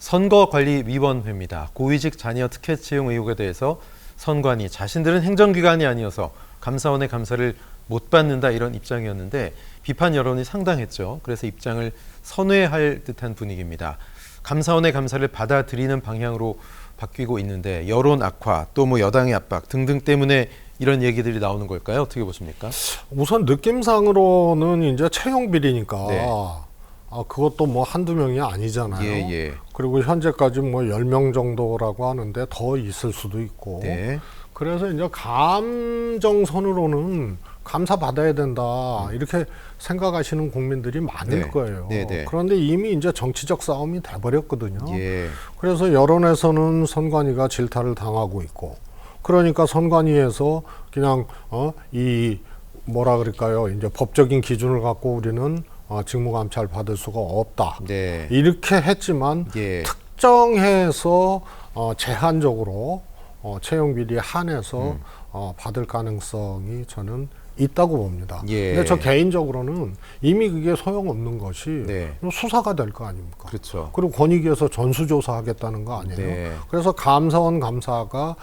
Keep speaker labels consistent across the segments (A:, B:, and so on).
A: 선거관리위원회입니다. 고위직 자녀 특혜 채용 의혹에 대해서 선관위 자신들은 행정기관이 아니어서 감사원의 감사를 못 받는다 이런 입장이었는데 비판 여론이 상당했죠. 그래서 입장을 선회할 듯한 분위기입니다. 감사원의 감사를 받아들이는 방향으로 바뀌고 있는데 여론 악화 또 뭐 여당의 압박 등등 때문에 이런 얘기들이 나오는 걸까요? 어떻게 보십니까?
B: 우선 느낌상으로는 이제 채용 비리니까
A: 네.
B: 그것도 뭐 한두 명이 아니잖아요.
A: 예.
B: 그리고 현재까지 뭐 10명 정도라고 하는데 더 있을 수도 있고.
A: 네.
B: 그래서 이제 감정선으로는 감사 받아야 된다 이렇게 생각하시는 국민들이 많을
A: 네.
B: 거예요.
A: 네.
B: 그런데 이미 이제 정치적 싸움이 돼버렸거든요.
A: 예.
B: 그래서 여론에서는 선관위가 질타를 당하고 있고, 그러니까 선관위에서 그냥 이 뭐라 그럴까요? 이제 법적인 기준을 갖고 우리는 직무감찰 받을 수가 없다.
A: 네.
B: 이렇게 했지만
A: 예.
B: 특정해서 제한적으로 채용 비리에 한해서 받을 가능성이 저는 있다고 봅니다.
A: 예.
B: 근데 저 개인적으로는 이미 그게 소용없는 것이
A: 네.
B: 수사가 될 거 아닙니까?
A: 그렇죠.
B: 그리고 권익위에서 전수조사하겠다는 거 아니에요.
A: 네.
B: 그래서 감사원 감사가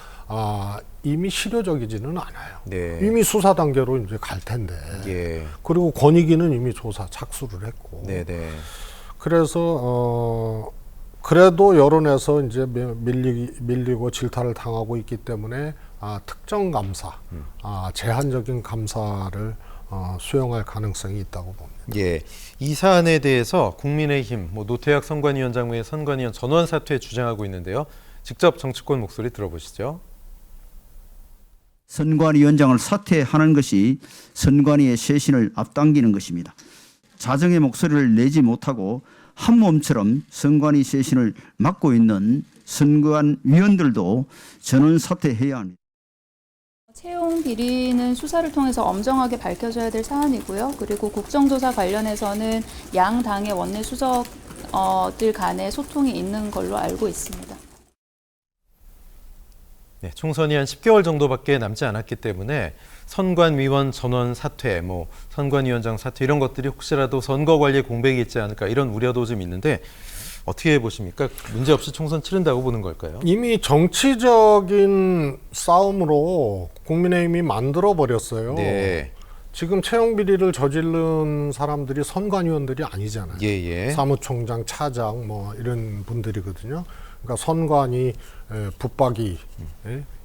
B: 이미 실효적이지는 않아요.
A: 네.
B: 이미 수사 단계로 이제 갈 텐데.
A: 예.
B: 그리고 권익위는 이미 조사 착수를 했고.
A: 네네.
B: 그래서 그래도 여론에서 이제 밀리고 질타를 당하고 있기 때문에 특정 감사, 제한적인 감사를 수용할 가능성이 있다고 봅니다.
A: 예, 이 사안에 대해서 국민의힘, 노태학 선관위원장 외 선관위원 전원 사퇴 주장하고 있는데요. 직접 정치권 목소리 들어보시죠.
C: 선관위원장을 사퇴하는 것이 선관위의 쇄신을 앞당기는 것입니다. 자정의 목소리를 내지 못하고 한 몸처럼 선관위 쇄신을 막고 있는 선관위원들도 전원 사퇴해야 합니다.
D: 채용 비리는 수사를 통해서 엄정하게 밝혀져야 될 사안이고요. 그리고 국정조사 관련해서는 양 당의 원내 수석들 간의 소통이 있는 걸로 알고 있습니다.
A: 네, 총선이 한 10개월 정도밖에 남지 않았기 때문에 선관위원 전원 사퇴, 선관위원장 사퇴 이런 것들이 혹시라도 선거 관리에 공백이 있지 않을까 이런 우려도 좀 있는데 어떻게 보십니까? 문제없이 총선 치른다고 보는 걸까요?
B: 이미 정치적인 싸움으로 국민의힘이 만들어 버렸어요.
A: 네.
B: 지금 채용 비리를 저지른 사람들이 선관위원들이 아니잖아요.
A: 예.
B: 사무총장, 차장 뭐 이런 분들이거든요. 그러니까 선관위 붙박이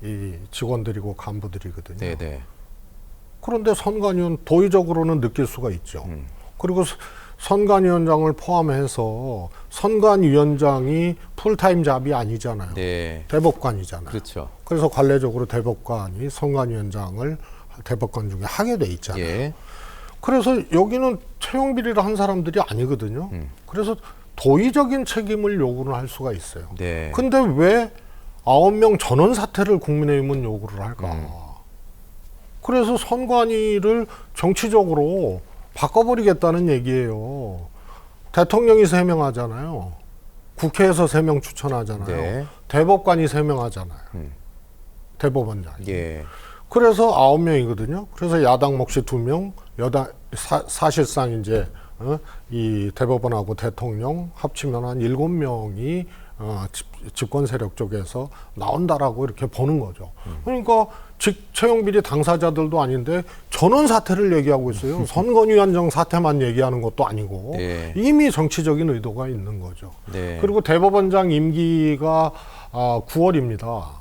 B: 이 직원들이고 간부들이거든요.
A: 네네.
B: 그런데 선관위원 도의적으로는 느낄 수가 있죠. 그리고 선관위원장을 포함해서 선관위원장이 풀타임 잡이 아니잖아요.
A: 네.
B: 대법관이잖아요.
A: 그렇죠.
B: 그래서 관례적으로 대법관이 선관위원장을 대법관 중에 하게 돼 있잖아요.
A: 예.
B: 그래서 여기는 채용 비리를 한 사람들이 아니거든요. 그래서 도의적인 책임을 요구를 할 수가 있어요.
A: 네.
B: 근데 왜 9명 전원 사퇴를 국민의힘은 요구를 할까? 그래서 선관위를 정치적으로 바꿔버리겠다는 얘기예요. 대통령이 3명 하잖아요. 국회에서 3명 추천하잖아요.
A: 네.
B: 대법관이 3명 하잖아요. 대법원장이.
A: 예.
B: 그래서 9명이거든요. 그래서 야당 몫이 2명, 여당 사실상 이제 이 대법원하고 대통령 합치면 한 7명이 집권 세력 쪽에서 나온다라고 이렇게 보는 거죠. 그러니까 채용 비리 당사자들도 아닌데 전원 사퇴를 얘기하고 있어요. 선관위원장 사퇴만 얘기하는 것도 아니고
A: 네.
B: 이미 정치적인 의도가 있는 거죠.
A: 네.
B: 그리고 대법원장 임기가 9월입니다.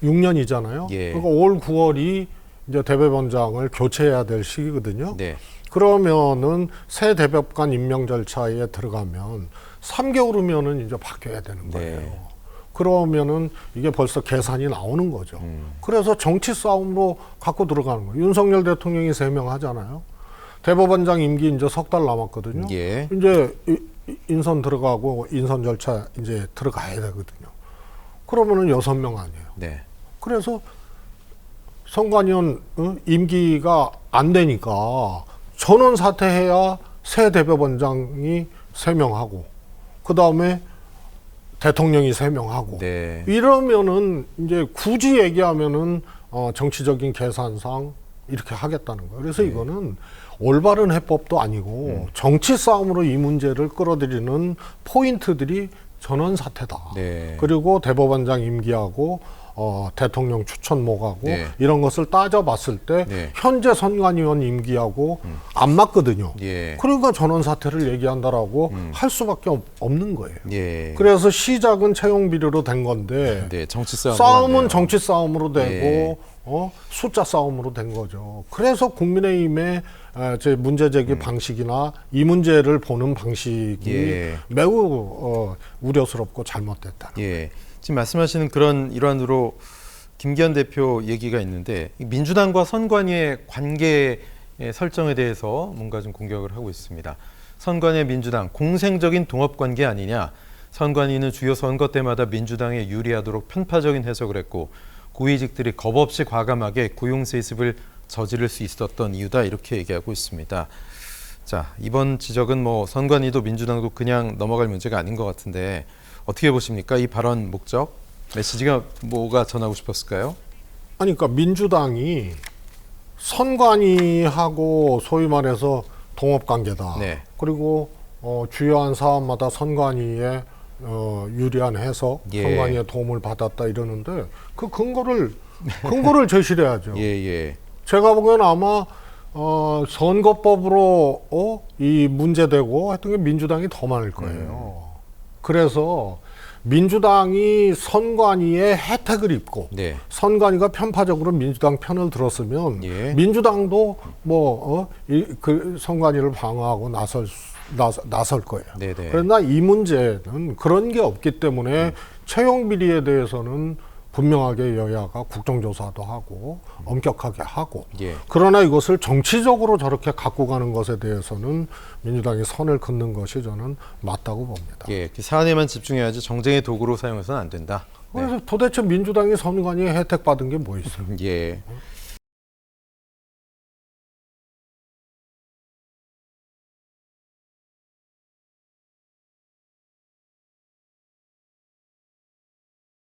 B: 6년이잖아요.
A: 예.
B: 그러니까 올 9월이 이제 대법원장을 교체해야 될 시기거든요.
A: 네.
B: 그러면은 새 대법관 임명 절차에 들어가면 3개월 후면은 이제 바뀌어야 되는 거예요.
A: 네.
B: 그러면은 이게 벌써 계산이 나오는 거죠. 그래서 정치 싸움으로 갖고 들어가는 거예요. 윤석열 대통령이 3명 하잖아요. 대법원장 임기 이제 6달 남았거든요.
A: 예.
B: 이제 인선 들어가고 인선 절차 이제 들어가야 되거든요. 그러면은 6명 아니에요.
A: 네.
B: 그래서 선관위원 임기가 안 되니까 전원 사퇴해야 새 대법원장이 3명 하고 그 다음에 대통령이 3명 하고
A: 네.
B: 이러면은 이제 굳이 얘기하면은 정치적인 계산상 이렇게 하겠다는 거예요. 그래서 이거는 올바른 해법도 아니고 정치 싸움으로 이 문제를 끌어들이는 포인트들이 전원 사퇴다.
A: 네.
B: 그리고 대법원장 임기하고 대통령 추천목하고
A: 네.
B: 이런 것을 따져봤을 때
A: 네.
B: 현재 선관위원 임기하고 안 맞거든요.
A: 예.
B: 그러니까 전원 사퇴를 얘기한다라고 할 수밖에 없는 거예요.
A: 예.
B: 그래서 시작은 채용 비리로 된 건데
A: 네, 정치 싸움.
B: 싸움은 정치 싸움으로 되고
A: 예.
B: 숫자 싸움으로 된 거죠. 그래서 국민의힘의 제 문제 제기 방식이나 이 문제를 보는 방식이
A: 예.
B: 매우 우려스럽고 잘못됐다.
A: 예. 지금 말씀하시는 그런 일환으로 김기현 대표 얘기가 있는데 민주당과 선관위의 관계 설정에 대해서 뭔가 좀 공격을 하고 있습니다. 선관위 민주당 공생적인 동업 관계 아니냐. 선관위는 주요 선거 때마다 민주당에 유리하도록 편파적인 해석을 했고 고위직들이 겁없이 과감하게 고용 세습을 저지를 수 있었던 이유다 이렇게 얘기하고 있습니다. 자, 이번 지적은 뭐 선관위도 민주당도 그냥 넘어갈 문제가 아닌 것 같은데 어떻게 보십니까? 이 발언 목적, 메시지가 뭐가 전하고 싶었을까요?
B: 아니, 그러니까 민주당이 선관위하고 소위 말해서 동업 관계다.
A: 네.
B: 그리고 주요한 사업마다 선관위에 유리한 해석,
A: 예.
B: 선관위의 도움을 받았다 이러는데 그 근거를 제시를 해야죠.
A: 예, 예.
B: 제가 보기에는 아마 선거법으로 이 문제되고 했던 게 민주당이 더 많을 거예요. 그래서 민주당이 선관위의 혜택을 입고
A: 네.
B: 선관위가 편파적으로 민주당 편을 들었으면
A: 예.
B: 민주당도 그 선관위를 방어하고 나설 거예요.
A: 네네.
B: 그러나 이 문제는 그런 게 없기 때문에 채용 비리에 대해서는 분명하게 여야가 국정조사도 하고 엄격하게 하고
A: 예.
B: 그러나 이것을 정치적으로 저렇게 갖고 가는 것에 대해서는 민주당이 선을 긋는 것이 저는 맞다고 봅니다.
A: 예, 그 사안에만 집중해야지 정쟁의 도구로 사용해서는 안 된다.
B: 그래서 도대체 민주당이 선관위에 혜택 받은 게 뭐 있어요?
A: 예.